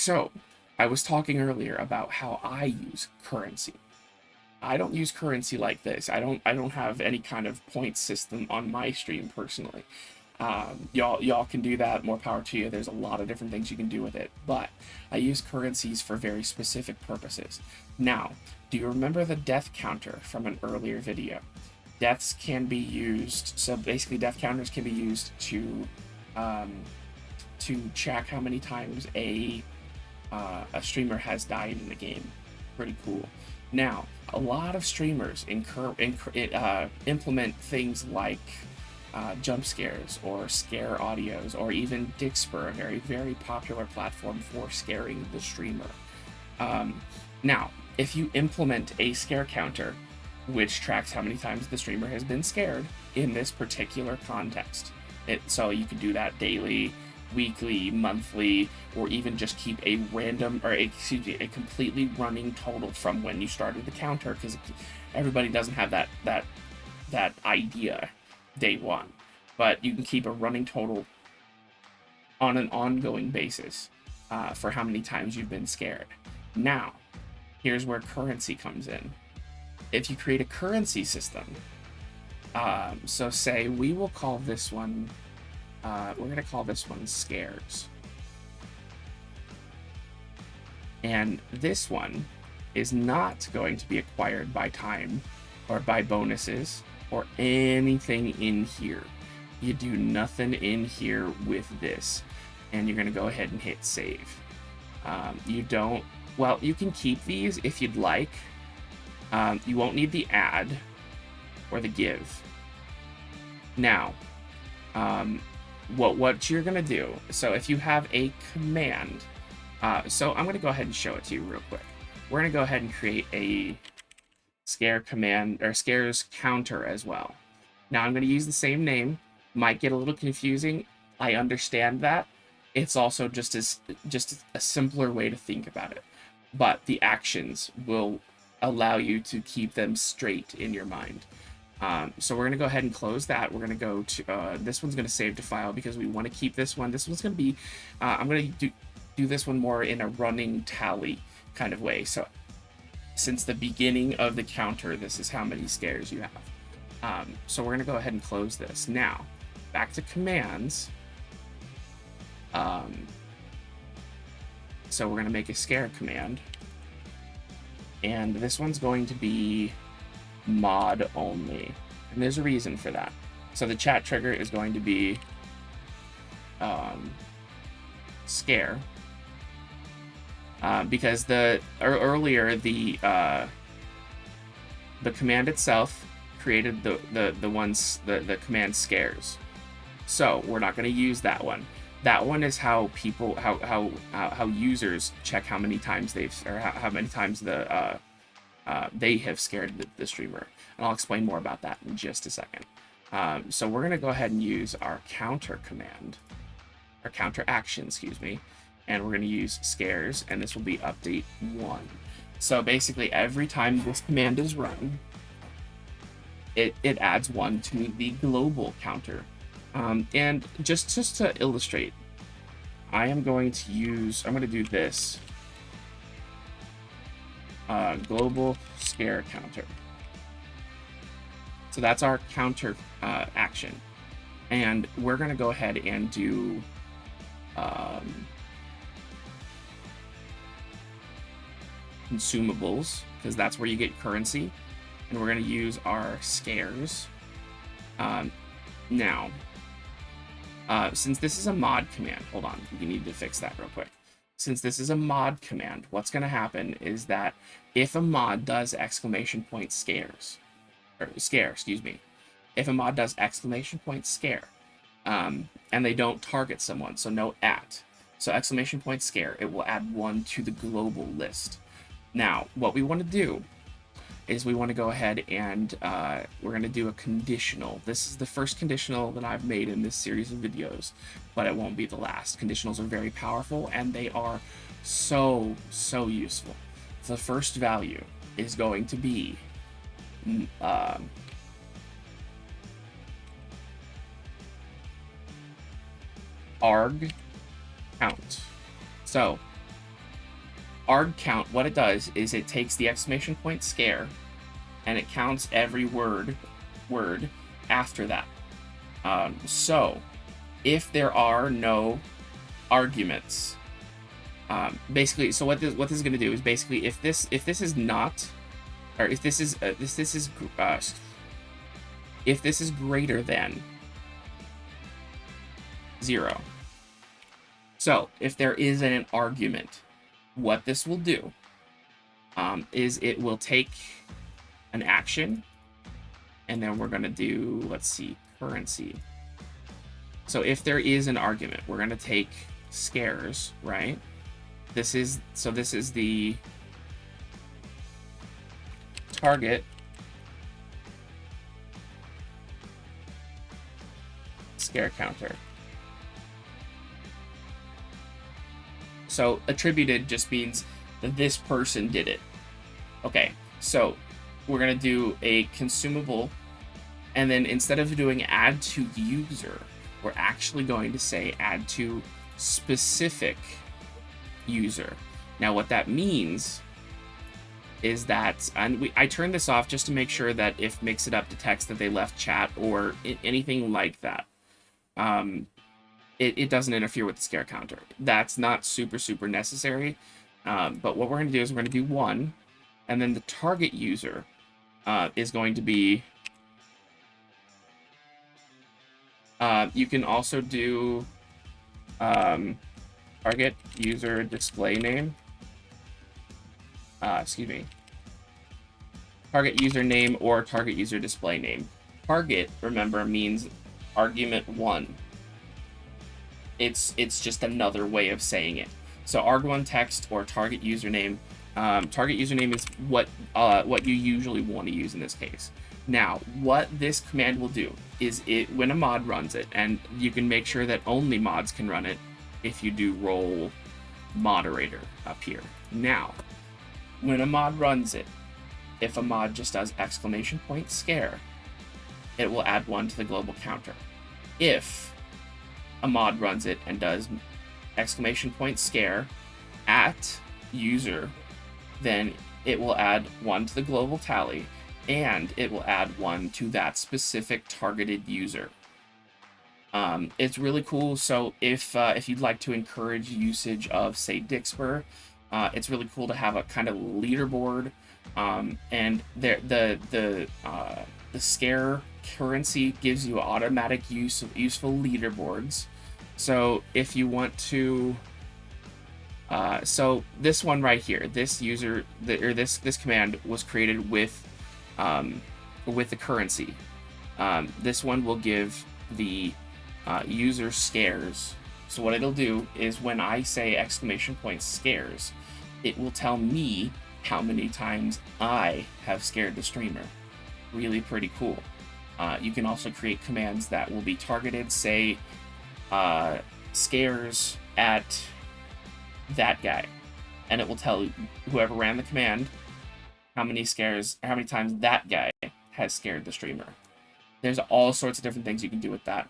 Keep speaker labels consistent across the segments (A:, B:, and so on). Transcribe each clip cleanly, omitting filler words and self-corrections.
A: So, I was talking earlier about how I use currency. I don't use currency like this. I don't have any kind of point system on my stream personally. Y'all can do that. More power to you. There's a lot of different things you can do with it, but I use currencies for very specific purposes. Now, do you remember the death counter from an earlier video? Deaths can be used. So basically, death counters can be used um, to check how many times a streamer has died in the game. Pretty cool. Now, a lot of streamers implement things like jump scares or scare audios, or even Dixper, a very popular platform for scaring the streamer. Now, if you implement a scare counter, which tracks how many times the streamer has been scared in this particular context, so you can do that daily, weekly, monthly, or even just keep a random, or excuse me, a completely running total from when you started the counter, because everybody doesn't have that idea day one, but you can keep a running total on an ongoing basis for how many times you've been scared. Now, here's where currency comes in. If you create a currency system, so say we will call this one, we're going to call this one scares. And this one is not going to be acquired by time or by bonuses or anything in here. You do nothing in here with this, and you're going to go ahead and hit save. You don't, well, you can keep these if you'd like. You won't need the add or the give. Now, what you're going to do, so if you have a command, so I'm going to go ahead and show it to you real quick. We're going to go ahead and create a scare command, or scares counter as well. Now I'm going to use the same name. Might get a little confusing. I understand that. It's also just a simpler way to think about it. But the actions will allow you to keep them straight in your mind. So we're going to go ahead and close that. We're going to go to, this one's going to save to file because we want to keep this one. This one's going to be, I'm going to do this one more in a running tally kind of way. So since the beginning of the counter, this is how many scares you have. So we're going to go ahead and close this. Now, back to commands. So we're going to make a scare command. And this one's going to be mod only. And there's a reason for that. So the chat trigger is going to be scare. Because earlier the command itself created the command scares, so we're not going to use that one. That one is how people how users check how many times how many times they have scared the streamer, and I'll explain more about that in just a second. So we're going to go ahead and use our counter command, or counter action, excuse me. And we're going to use scares, and this will be update 1. So basically, every time this command is run, it adds 1 to the global counter. And just to illustrate, I'm going to do this global scare counter. So that's our counter action, and we're going to go ahead and do consumables, because that's where you get currency, and we're going to use our scares. Now, since this is a mod command, hold on, you need to fix that real quick. Since this is a mod command, what's going to happen is that if a mod does scares, or scare, excuse me, if a mod does scare, and they don't target someone, so no @ so scare, it will add 1 to the global list. Now, what we want to do is we want to go ahead and we're going to do a conditional. This is the first conditional that I've made in this series of videos, but it won't be the last. Conditionals are very powerful, and they are so useful. The first value is going to be arg count. So arg count, what it does is it takes the exclamation point scare and it counts every word after that. So if there are no arguments, basically, so what this is going to do is basically if this is not, or if this is greater than 0. So if there is an argument, what this will do is it will take an action, and then we're going to do, let's see, currency. So if there is an argument, we're going to take scares, right? This is the target scare counter. So attributed just means that this person did it. Okay, so we're going to do a consumable, and then instead of doing add to user, we're actually going to say add to specific user. Now what that means is that, and I turned this off just to make sure that if MixItUp detects that they left chat or anything like that, it doesn't interfere with the scare counter. That's not super necessary, but what we're going to do is we're going to do 1, and then the target user is going to be, you can also do target user display name, target username or target user display name. Target, remember, means argument 1. It's just another way of saying it. So arg1 text or target username. Target username is what you usually want to use in this case. Now, what this command will do is when a mod runs it, and you can make sure that only mods can run it if you do role moderator up here. Now, when a mod runs it, if a mod just does exclamation point scare, it will add 1 to the global counter. If a mod runs it and does exclamation point scare at user, then it will add 1 to the global tally, and it will add 1 to that specific targeted user. It's really cool. So if you'd like to encourage usage of, say, Dixper, it's really cool to have a kind of leaderboard, and the scare currency gives you automatic use of useful leaderboards. So if you want to, so this one right here, this user, this command was created with the currency. This one will give the user scares. So what it'll do is when I say exclamation point scares, it will tell me how many times I have scared the streamer. Really pretty cool. You can also create commands that will be targeted, say scares at that guy, and it will tell whoever ran the command how many scares, or how many times that guy has scared the streamer. There's all sorts of different things you can do with that.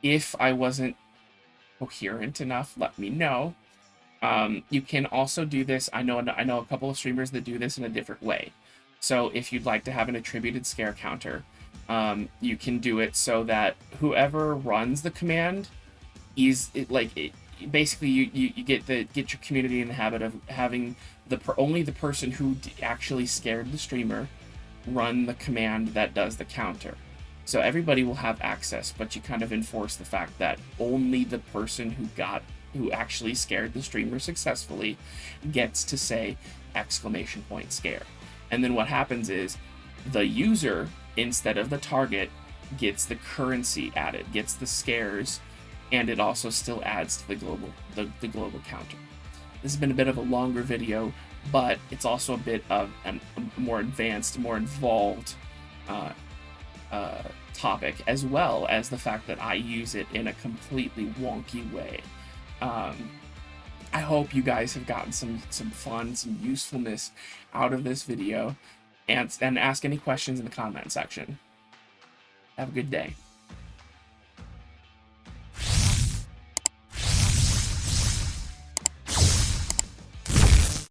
A: If I wasn't coherent enough, let me know. You can also do this. I know a couple of streamers that do this in a different way. So if you'd like to have an attributed scare counter, you can do it so that whoever runs the command basically you get your community in the habit of having only the person who actually scared the streamer run the command that does the counter. So everybody will have access, but you kind of enforce the fact that only the person who actually scared the streamer successfully gets to say exclamation point scare. And then what happens is the user, instead of the target, gets the currency added, gets the scares, and it also still adds to the global counter. This has been a bit of a longer video, but it's also a bit of a more advanced, more involved topic, as well as the fact that I use it in a completely wonky way. I hope you guys have gotten some fun, some usefulness out of this video, and ask any questions in the comment section. Have a good day.